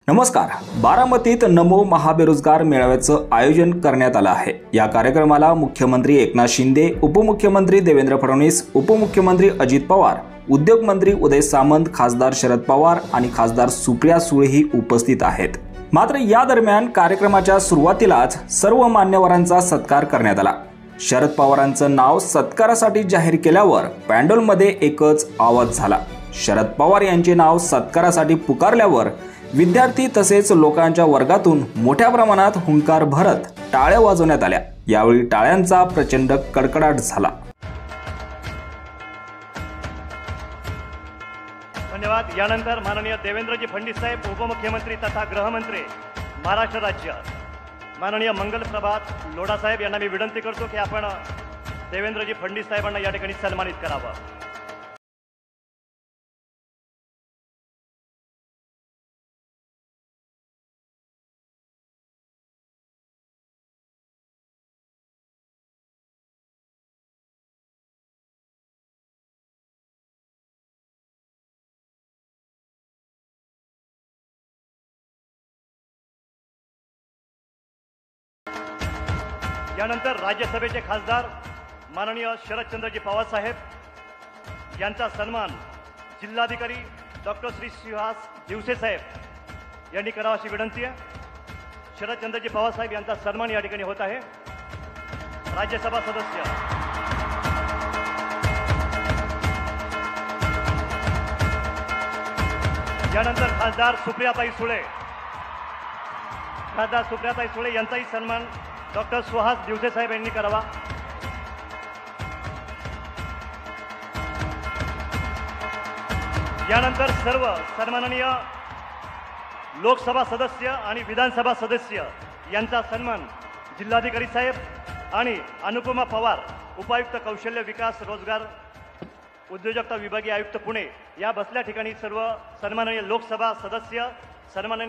नमस्कार। बारामतीत नमो महाबेरोजगार मेळाव्याचं आयोजन करण्यात आलं आहे। या कार्यक्रमाला मुख्यमंत्री एकनाथ शिंदे, उपमुख्यमंत्री देवेंद्र फडणवीस, उपमुख्यमंत्री अजित पवार, उद्योग मंत्री उदय सामंत, खासदार शरद पवार आणि खासदार सुप्रिया सुळेही उपस्थित आहेत। मात्र या दरम्यान कार्यक्रमाच्या सुरुवातीलाच सर्व मान्यवरांचा सत्कार करण्यात आला। शरद पवारांचं नाव सत्कारासाठी जाहीर केल्यावर पॅन्डलमध्ये एकच आवाज झाला। शरद पवार यांचे नाव सत्कारासाठी पुकारल्यावर विद्यार्थी तसेच लोकांच्या वर्गातून मोठ्या प्रमाणात हुंकार भरत टाळ्या वाजवण्यात आल्या। यावेळी टाळ्यांचा प्रचंड कडकडाट झाला। धन्यवाद। यानंतर माननीय देवेंद्रजी फडणवीस साहेब, उपमुख्यमंत्री तथा गृहमंत्री महाराष्ट्र राज्य, माननीय मंगल प्रभात लोढा साहेब यांना मी विनंती करतो की आपण देवेंद्रजी फडणवीस साहेबांना या ठिकाणी सन्मानित करावं। यानंतर राज्यसभेचे खासदार माननीय शरदचंद्रजी पवार साहेब यांचा सन्मान जिल्हाधिकारी डॉक्टर श्री सुहास दिवसे साहेब यांनी करावा अशी विनंती आहे। शरदचंद्रजी पवार साहेब यांचा सन्मान या ठिकाणी होत आहे। राज्यसभा सदस्य यानंतर खासदार सुप्रियाताई सुळे यांचाही सन्मान डॉक्टर सुहास दिवसे साहेब यांनी करावा। यानंतर सर्व सन्माननीय लोकसभा सदस्य आणि विधानसभा सदस्य यांचा सन्मान जिल्हाधिकारी साहेब आणि अनुपमा पवार, उपायुक्त कौशल्य विकास रोजगार उद्योजकता विभागीय आयुक्त पुणे या बसल्या ठिकाणी सर्व सन्माननीय लोकसभा सदस्य, सन्माननीय